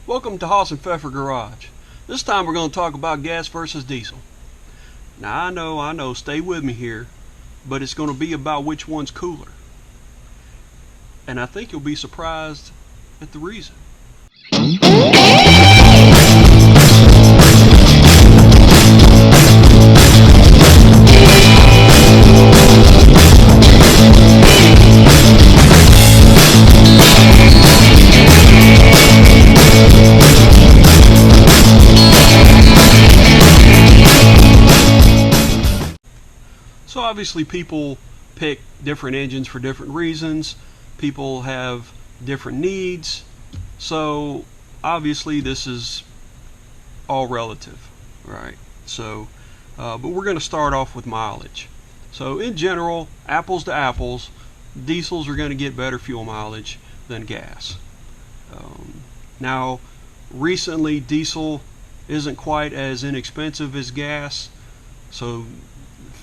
Welcome to Haas and Pfeffer Garage. This time we're going to talk about gas versus diesel. Now I know, stay with me here, but it's going to be about which one's cooler. And I think you'll be surprised at the reason. So obviously people pick different engines for different reasons. People have different needs. So obviously this is all relative, right? So, but we're going to start off with mileage. So in general, apples to apples, diesels are going to get better fuel mileage than gas. Now, recently diesel isn't quite as inexpensive as gas. So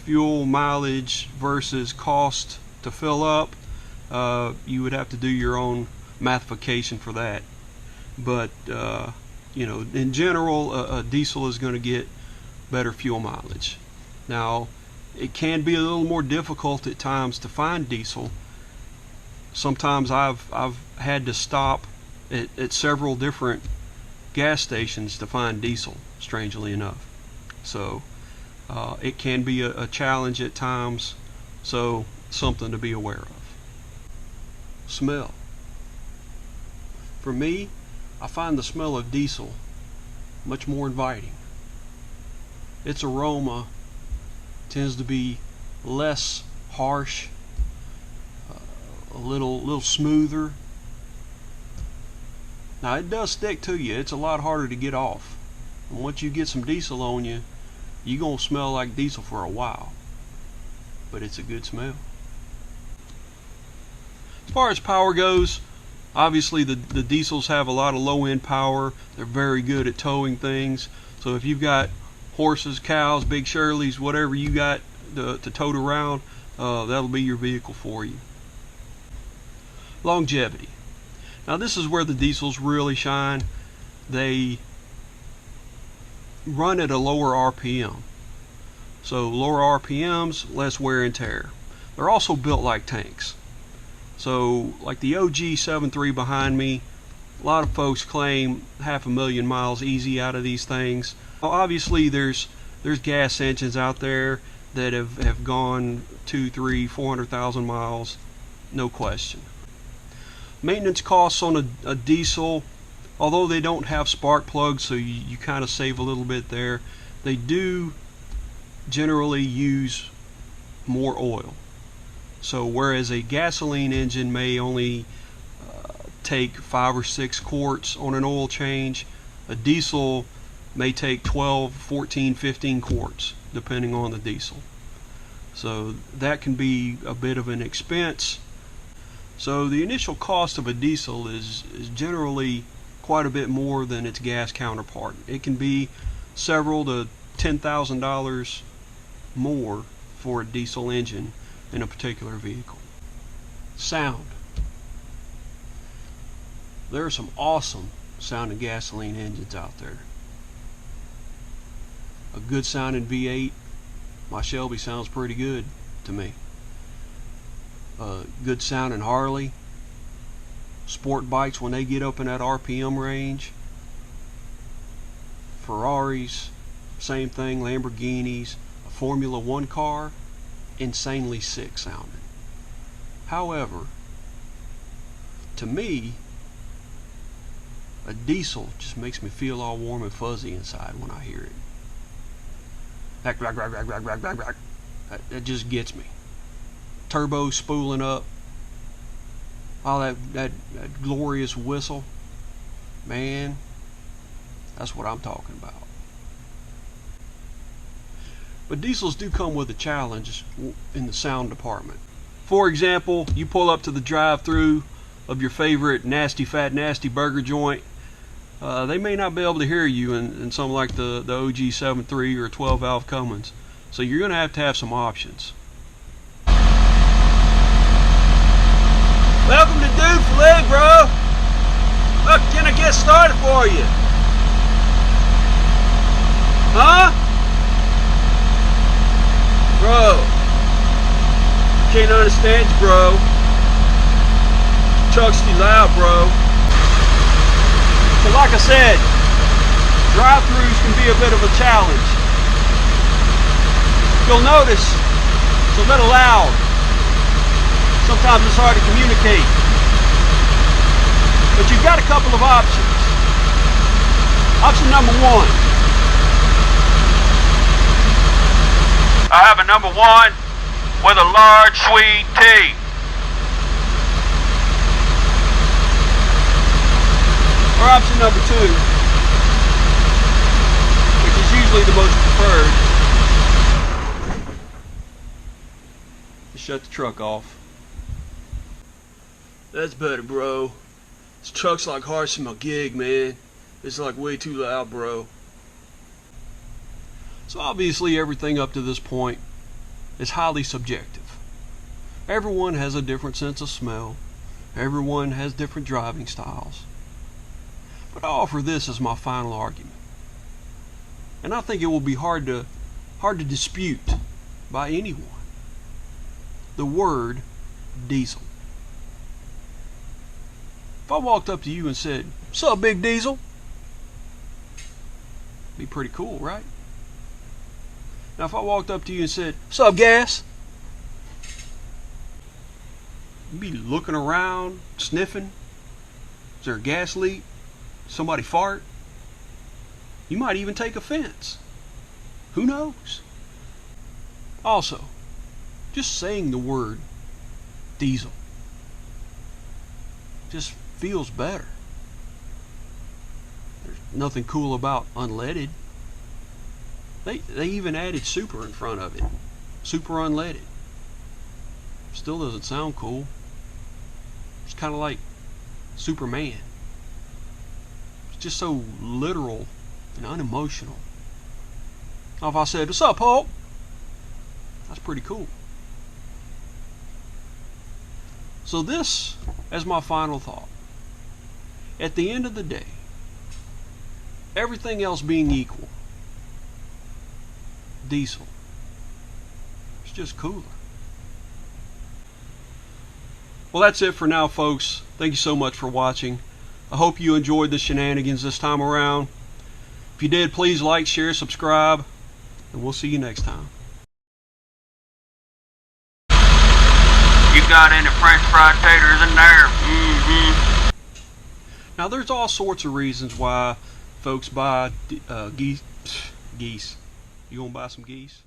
fuel mileage versus cost to fill up, you would have to do your own mathification for that. But in general, a diesel is going to get better fuel mileage. Now, it can be a little more difficult at times to find diesel. Sometimes I've had to stop at several different gas stations to find diesel, strangely enough. So it can be a challenge at times, so something to be aware of. Smell. For me, I find the smell of diesel much more inviting. Its aroma tends to be less harsh, a little smoother. Now it does stick to you. It's a lot harder to get off. And once you get some diesel on you, you're going to smell like diesel for a while, but it's a good smell. As far as power goes, obviously the diesels have a lot of low-end power. They're very good at towing things. So if you've got horses, cows, big Shirleys, whatever you got to tote around, that'll be your vehicle for you. Longevity. Now this is where the diesels really shine. They run at a lower RPM. So lower RPMs, less wear and tear. They're also built like tanks. So like the OG 7.3 behind me, a lot of folks claim 500,000 miles easy out of these things. Well, obviously there's gas engines out there that have gone 200, 300, 400,000 miles, no question. Maintenance costs on a diesel, although they don't have spark plugs, so you kind of save a little bit there, they do generally use more oil. So whereas a gasoline engine may only take 5 or 6 quarts on an oil change, a diesel may take 12, 14, 15 quarts depending on the diesel. So that can be a bit of an expense. So the initial cost of a diesel is generally quite a bit more than its gas counterpart. It can be several to $10,000 more for a diesel engine in a particular vehicle. Sound. There are some awesome sounding gasoline engines out there. A good sounding V8, my Shelby sounds pretty good to me. A good sounding Harley, sport bikes when they get up in that RPM range, Ferraris, same thing, Lamborghinis, a Formula One car, insanely sick sounding. However, to me, a diesel just makes me feel all warm and fuzzy inside when I hear it. That just gets me. Turbo spooling up, all that glorious whistle, man, that's what I'm talking about. But diesels do come with a challenge in the sound department. For example, you pull up to the drive-through of your favorite nasty fat nasty burger joint, they may not be able to hear you in something like the OG 7.3 or 12 valve Cummins. So you're going to have some options. Welcome to Dude Flag, bro. Look, can I get get started for you? Huh? Bro. Can't understand you, bro. Truck's too loud, bro. So like I said, drive-thrus can be a bit of a challenge. You'll notice it's a little loud. Sometimes it's hard to communicate. But you've got a couple of options. Option number one. I have a number one with a large sweet tea. Or option number two, which is usually the most preferred, to shut the truck off. That's better, bro. This truck's like harshing my gig, man. It's like way too loud, bro. So obviously everything up to this point is highly subjective. Everyone has a different sense of smell. Everyone has different driving styles. But I offer this as my final argument. And I think it will be hard to dispute by anyone. The word diesel. If I walked up to you and said, "Sup, Big Diesel?" Be pretty cool, right? Now if I walked up to you and said, "Sup, Gas?" You'd be looking around, sniffing. Is there a gas leak? Somebody fart? You might even take offense. Who knows? Also, just saying the word diesel just feels better. There's nothing cool about unleaded. They even added super in front of it. Super unleaded. Still doesn't sound cool. It's kind of like Superman. Just so literal and unemotional. Now if I said, "What's up, Hulk?" That's pretty cool. So this as my final thought. At the end of the day, everything else being equal, diesel, it's just cooler. Well, that's it for now, folks. Thank you so much for watching. I hope you enjoyed the shenanigans this time around. If you did, please like, share, subscribe, and we'll see you next time. You got any French fried taters in there? Mm-hmm. Now, there's all sorts of reasons why folks buy geese. You gonna buy some geese?